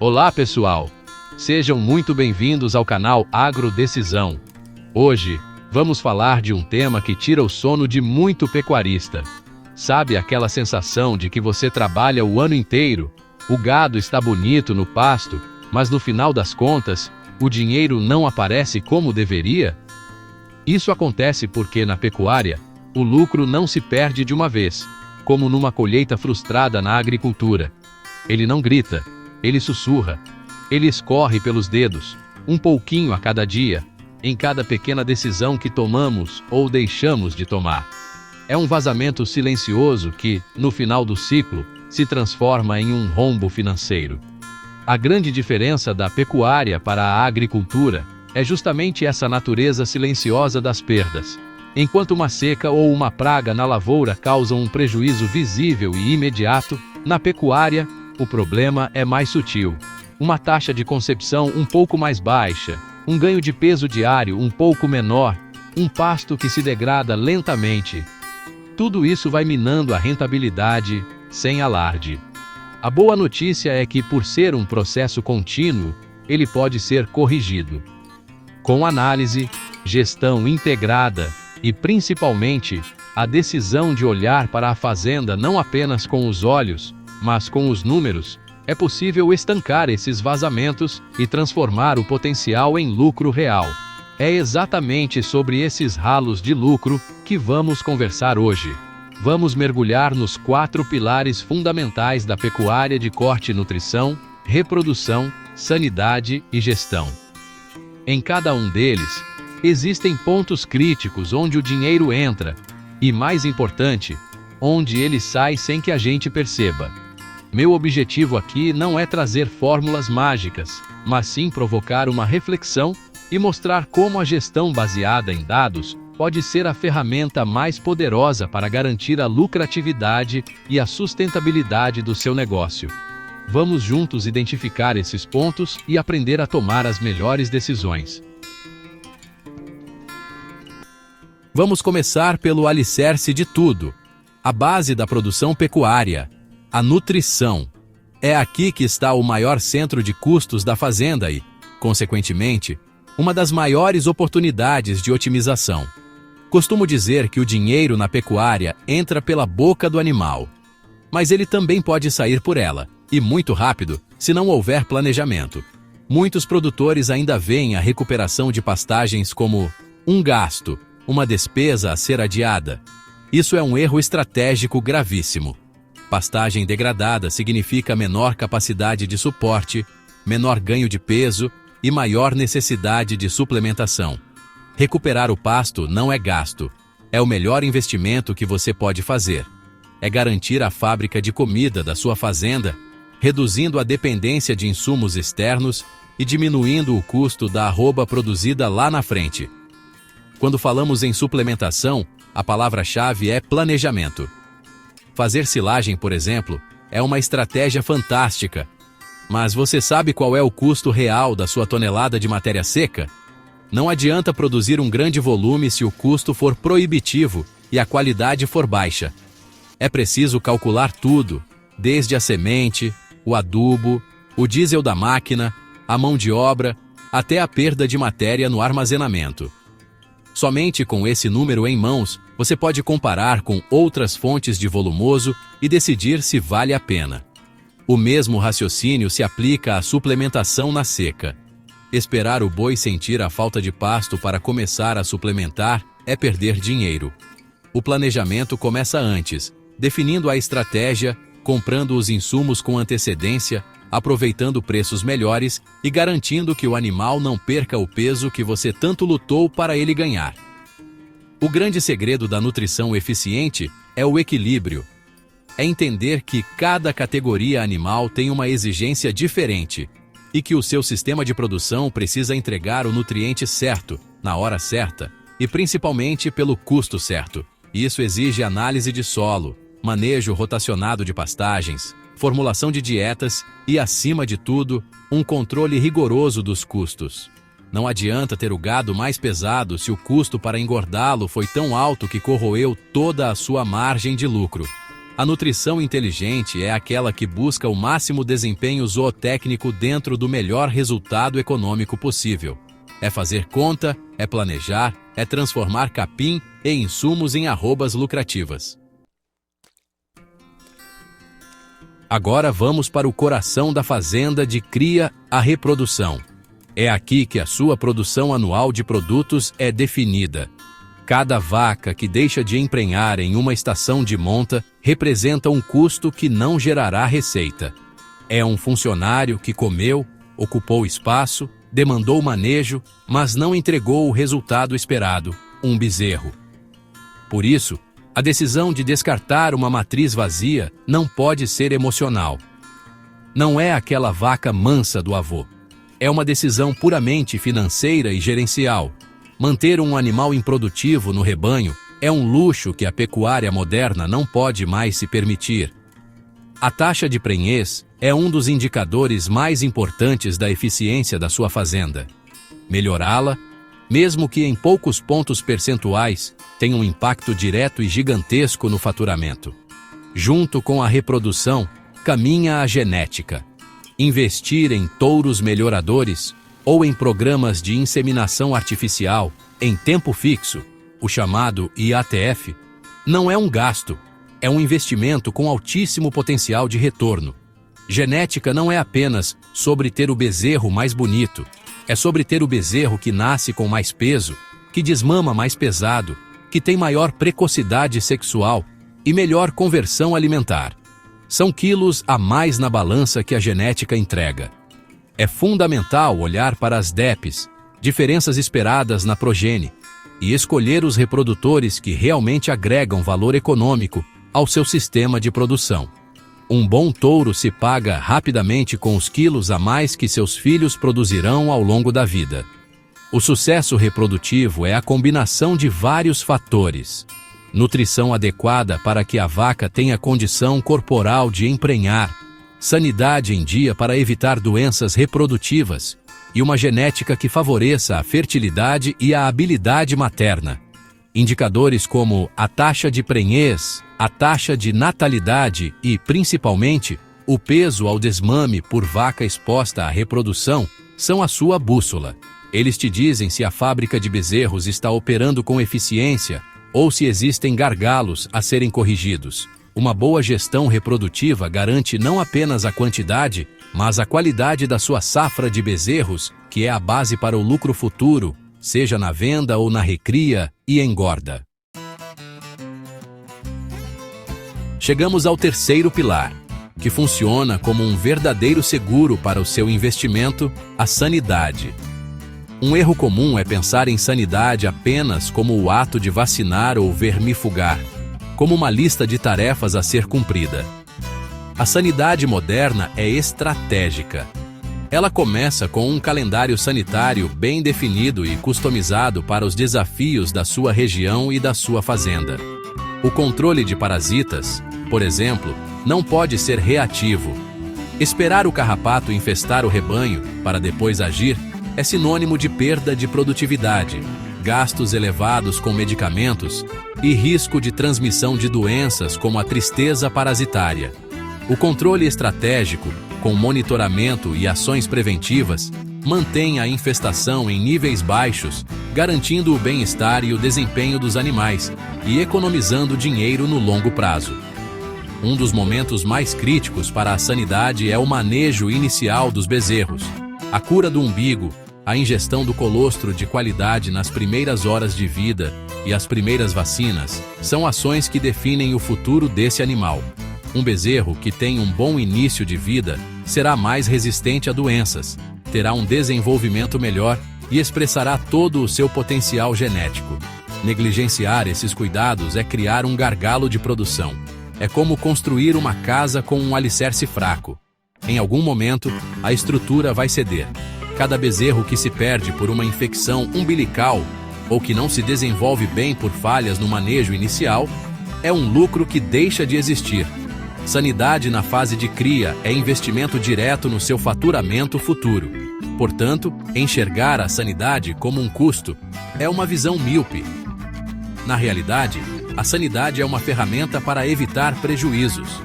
Olá, pessoal! Sejam muito bem-vindos ao canal Agrodecisão. Hoje, vamos falar de um tema que tira o sono de muito pecuarista. Sabe aquela sensação de que você trabalha o ano inteiro, o gado está bonito no pasto, mas no final das contas, o dinheiro não aparece como deveria? Isso acontece porque na pecuária, o lucro não se perde de uma vez, como numa colheita frustrada na agricultura. Ele não grita, ele sussurra, ele escorre pelos dedos, um pouquinho a cada dia, em cada pequena decisão que tomamos ou deixamos de tomar. É um vazamento silencioso que, no final do ciclo, se transforma em um rombo financeiro. A grande diferença da pecuária para a agricultura é justamente essa natureza silenciosa das perdas. Enquanto uma seca ou uma praga na lavoura causam um prejuízo visível e imediato, na pecuária, o problema é mais sutil. Uma taxa de concepção um pouco mais baixa, um ganho de peso diário um pouco menor, um pasto que se degrada lentamente. Tudo isso vai minando a rentabilidade sem alarde. A boa notícia é que, por ser um processo contínuo, ele pode ser corrigido. Com análise, gestão integrada e, principalmente, a decisão de olhar para a fazenda não apenas com os olhos, mas com os números, é possível estancar esses vazamentos e transformar o potencial em lucro real. É exatamente sobre esses ralos de lucro que vamos conversar hoje. Vamos mergulhar nos 4 pilares fundamentais da pecuária de corte e nutrição, reprodução, sanidade e gestão. Em cada um deles, existem pontos críticos onde o dinheiro entra e, mais importante, onde ele sai sem que a gente perceba. Meu objetivo aqui não é trazer fórmulas mágicas, mas sim provocar uma reflexão e mostrar como a gestão baseada em dados pode ser a ferramenta mais poderosa para garantir a lucratividade e a sustentabilidade do seu negócio. Vamos juntos identificar esses pontos e aprender a tomar as melhores decisões. Vamos começar pelo alicerce de tudo, a base da produção pecuária, a nutrição. É aqui que está o maior centro de custos da fazenda e, consequentemente, uma das maiores oportunidades de otimização. Costumo dizer que o dinheiro na pecuária entra pela boca do animal, mas ele também pode sair por ela, e muito rápido, se não houver planejamento. Muitos produtores ainda veem a recuperação de pastagens como um gasto, uma despesa a ser adiada. Isso é um erro estratégico gravíssimo. Pastagem degradada significa menor capacidade de suporte, menor ganho de peso e maior necessidade de suplementação. Recuperar o pasto não é gasto, é o melhor investimento que você pode fazer. É garantir a fábrica de comida da sua fazenda, reduzindo a dependência de insumos externos e diminuindo o custo da arroba produzida lá na frente. Quando falamos em suplementação, a palavra-chave é planejamento. Fazer silagem, por exemplo, é uma estratégia fantástica. Mas você sabe qual é o custo real da sua tonelada de matéria seca? Não adianta produzir um grande volume se o custo for proibitivo e a qualidade for baixa. É preciso calcular tudo, desde a semente, o adubo, o diesel da máquina, a mão de obra, até a perda de matéria no armazenamento. Somente com esse número em mãos, você pode comparar com outras fontes de volumoso e decidir se vale a pena. O mesmo raciocínio se aplica à suplementação na seca. Esperar o boi sentir a falta de pasto para começar a suplementar é perder dinheiro. O planejamento começa antes, definindo a estratégia, comprando os insumos com antecedência, aproveitando preços melhores e garantindo que o animal não perca o peso que você tanto lutou para ele ganhar. O grande segredo da nutrição eficiente é o equilíbrio. É entender que cada categoria animal tem uma exigência diferente e que o seu sistema de produção precisa entregar o nutriente certo, na hora certa e principalmente pelo custo certo. Isso exige análise de solo, manejo rotacionado de pastagens, formulação de dietas e, acima de tudo, um controle rigoroso dos custos. Não adianta ter o gado mais pesado se o custo para engordá-lo foi tão alto que corroeu toda a sua margem de lucro. A nutrição inteligente é aquela que busca o máximo desempenho zootécnico dentro do melhor resultado econômico possível. É fazer conta, é planejar, é transformar capim e insumos em arrobas lucrativas. Agora vamos para o coração da fazenda de cria, a reprodução. É aqui que a sua produção anual de produtos é definida. Cada vaca que deixa de emprenhar em uma estação de monta representa um custo que não gerará receita. É um funcionário que comeu, ocupou espaço, demandou manejo, mas não entregou o resultado esperado, um bezerro. Por isso, a decisão de descartar uma matriz vazia não pode ser emocional. Não é aquela vaca mansa do avô. É uma decisão puramente financeira e gerencial. Manter um animal improdutivo no rebanho é um luxo que a pecuária moderna não pode mais se permitir. A taxa de prenhez é um dos indicadores mais importantes da eficiência da sua fazenda. Melhorá-la, mesmo que em poucos pontos percentuais, tem um impacto direto e gigantesco no faturamento. Junto com a reprodução, caminha a genética. Investir em touros melhoradores ou em programas de inseminação artificial em tempo fixo, o chamado IATF, não é um gasto, é um investimento com altíssimo potencial de retorno. Genética não é apenas sobre ter o bezerro mais bonito, é sobre ter o bezerro que nasce com mais peso, que desmama mais pesado, que tem maior precocidade sexual e melhor conversão alimentar. São quilos a mais na balança que a genética entrega. É fundamental olhar para as DEPs, diferenças esperadas na progenie, e escolher os reprodutores que realmente agregam valor econômico ao seu sistema de produção. Um bom touro se paga rapidamente com os quilos a mais que seus filhos produzirão ao longo da vida. O sucesso reprodutivo é a combinação de vários fatores. Nutrição adequada para que a vaca tenha condição corporal de emprenhar, sanidade em dia para evitar doenças reprodutivas e uma genética que favoreça a fertilidade e a habilidade materna. Indicadores como a taxa de prenhez, a taxa de natalidade e, principalmente, o peso ao desmame por vaca exposta à reprodução são a sua bússola. Eles te dizem se a fábrica de bezerros está operando com eficiência ou se existem gargalos a serem corrigidos. Uma boa gestão reprodutiva garante não apenas a quantidade, mas a qualidade da sua safra de bezerros, que é a base para o lucro futuro, seja na venda ou na recria e engorda. Chegamos ao terceiro pilar, que funciona como um verdadeiro seguro para o seu investimento, a sanidade. Um erro comum é pensar em sanidade apenas como o ato de vacinar ou vermifugar, como uma lista de tarefas a ser cumprida. A sanidade moderna é estratégica. Ela começa com um calendário sanitário bem definido e customizado para os desafios da sua região e da sua fazenda. O controle de parasitas, por exemplo, não pode ser reativo. Esperar o carrapato infestar o rebanho para depois agir é sinônimo de perda de produtividade, gastos elevados com medicamentos e risco de transmissão de doenças como a tristeza parasitária. O controle estratégico, com monitoramento e ações preventivas, mantém a infestação em níveis baixos, garantindo o bem-estar e o desempenho dos animais e economizando dinheiro no longo prazo. Um dos momentos mais críticos para a sanidade é o manejo inicial dos bezerros. A cura do umbigo, a ingestão do colostro de qualidade nas primeiras horas de vida e as primeiras vacinas são ações que definem o futuro desse animal. Um bezerro que tem um bom início de vida será mais resistente a doenças, terá um desenvolvimento melhor e expressará todo o seu potencial genético. Negligenciar esses cuidados é criar um gargalo de produção. É como construir uma casa com um alicerce fraco. Em algum momento, a estrutura vai ceder. Cada bezerro que se perde por uma infecção umbilical ou que não se desenvolve bem por falhas no manejo inicial é um lucro que deixa de existir. Sanidade na fase de cria é investimento direto no seu faturamento futuro. Portanto, enxergar a sanidade como um custo é uma visão míope. Na realidade, A sanidade é uma ferramenta para evitar prejuízos.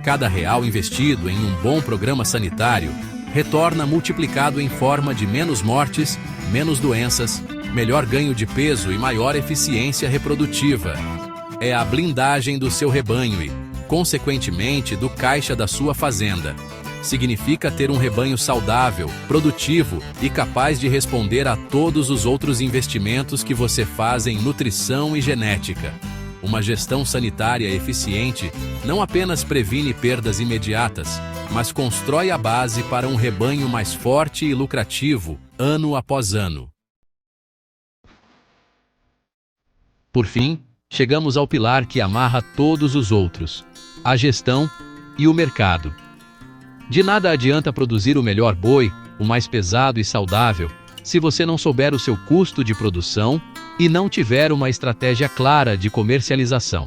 Cada real investido em um bom programa sanitário retorna multiplicado em forma de menos mortes, menos doenças, melhor ganho de peso e maior eficiência reprodutiva. É a blindagem do seu rebanho e, consequentemente, do caixa da sua fazenda. Significa ter um rebanho saudável, produtivo e capaz de responder a todos os outros investimentos que você faz em nutrição e genética. Uma gestão sanitária eficiente não apenas previne perdas imediatas, mas constrói a base para um rebanho mais forte e lucrativo, ano após ano. Por fim, chegamos ao pilar que amarra todos os outros: a gestão e o mercado. De nada adianta produzir o melhor boi, o mais pesado e saudável, se você não souber o seu custo de produção e não tiver uma estratégia clara de comercialização.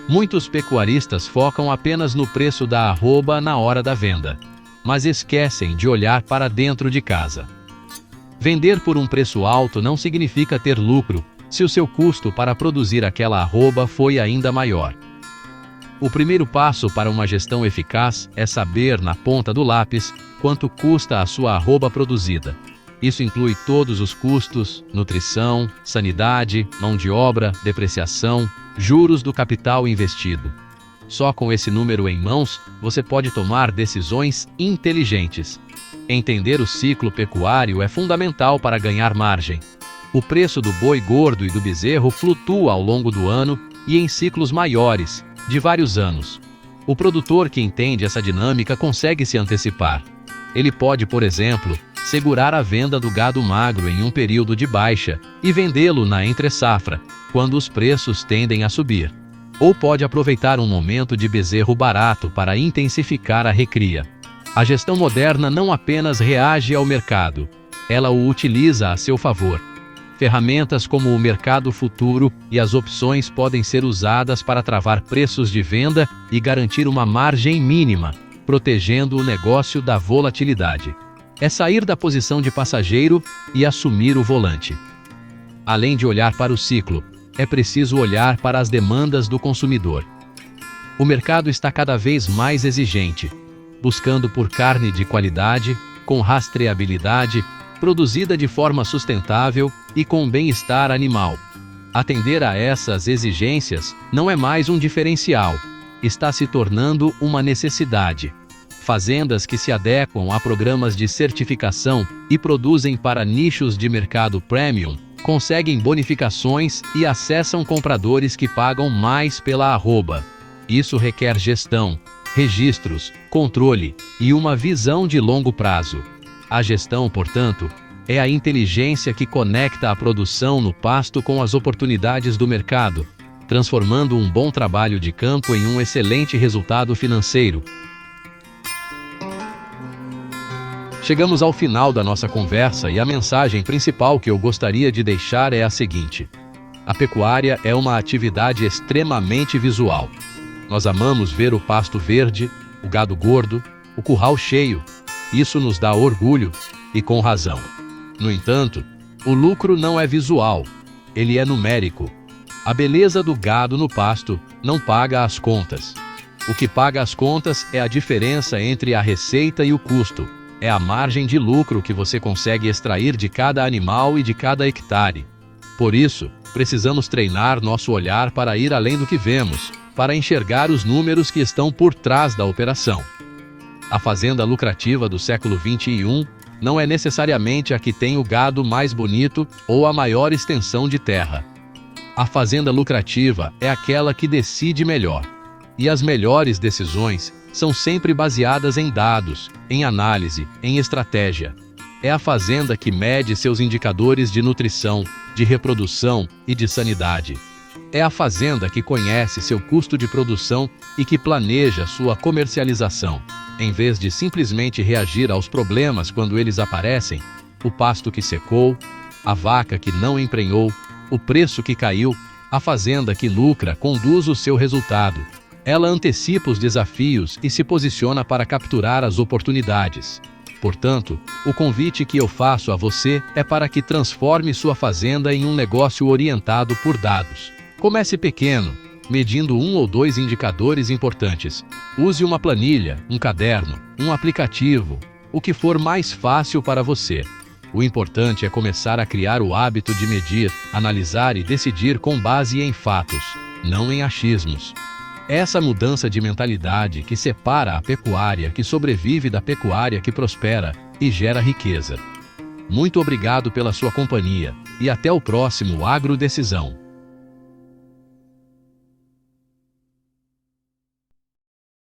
Muitos pecuaristas focam apenas no preço da arroba na hora da venda, mas esquecem de olhar para dentro de casa. Vender por um preço alto não significa ter lucro, se o seu custo para produzir aquela arroba foi ainda maior. O primeiro passo para uma gestão eficaz é saber, na ponta do lápis, quanto custa a sua arroba produzida. Isso inclui todos os custos: nutrição, sanidade, mão de obra, depreciação, juros do capital investido. Só com esse número em mãos, você pode tomar decisões inteligentes. Entender o ciclo pecuário é fundamental para ganhar margem. O preço do boi gordo e do bezerro flutua ao longo do ano e em ciclos maiores, de vários anos. O produtor que entende essa dinâmica consegue se antecipar. Ele pode, por exemplo, segurar a venda do gado magro em um período de baixa e vendê-lo na entre-safra, quando os preços tendem a subir. Ou pode aproveitar um momento de bezerro barato para intensificar a recria. A gestão moderna não apenas reage ao mercado, ela o utiliza a seu favor. Ferramentas como o mercado futuro e as opções podem ser usadas para travar preços de venda e garantir uma margem mínima, protegendo o negócio da volatilidade. É sair da posição de passageiro e assumir o volante. Além de olhar para o ciclo, é preciso olhar para as demandas do consumidor. O mercado está cada vez mais exigente, buscando por carne de qualidade, com rastreabilidade, produzida de forma sustentável e com bem-estar animal. Atender a essas exigências não é mais um diferencial, está se tornando uma necessidade. Fazendas que se adequam a programas de certificação e produzem para nichos de mercado premium conseguem bonificações e acessam compradores que pagam mais pela arroba. Isso requer gestão, registros, controle e uma visão de longo prazo. A gestão, portanto, é a inteligência que conecta a produção no pasto com as oportunidades do mercado, transformando um bom trabalho de campo em um excelente resultado financeiro. Chegamos ao final da nossa conversa e a mensagem principal que eu gostaria de deixar é a seguinte: a pecuária é uma atividade extremamente visual. Nós amamos ver o pasto verde, o gado gordo, o curral cheio. Isso nos dá orgulho, e com razão. No entanto, o lucro não é visual, ele é numérico. A beleza do gado no pasto não paga as contas. O que paga as contas é a diferença entre a receita e o custo. É a margem de lucro que você consegue extrair de cada animal e de cada hectare. Por isso, precisamos treinar nosso olhar para ir além do que vemos, para enxergar os números que estão por trás da operação. A fazenda lucrativa do século XXI não é necessariamente a que tem o gado mais bonito ou a maior extensão de terra. A fazenda lucrativa é aquela que decide melhor. E as melhores decisões são sempre baseadas em dados, em análise, em estratégia. É a fazenda que mede seus indicadores de nutrição, de reprodução e de sanidade. É a fazenda que conhece seu custo de produção e que planeja sua comercialização. Em vez de simplesmente reagir aos problemas quando eles aparecem, o pasto que secou, a vaca que não emprenhou, o preço que caiu, a fazenda que lucra conduz o seu resultado. Ela antecipa os desafios e se posiciona para capturar as oportunidades. Portanto, o convite que eu faço a você é para que transforme sua fazenda em um negócio orientado por dados. Comece pequeno, medindo 1 ou 2 indicadores importantes. Use uma planilha, um caderno, um aplicativo, o que for mais fácil para você. O importante é começar a criar o hábito de medir, analisar e decidir com base em fatos, não em achismos. Essa mudança de mentalidade que separa a pecuária que sobrevive da pecuária que prospera e gera riqueza. Muito obrigado pela sua companhia e até o próximo Agrodecisão.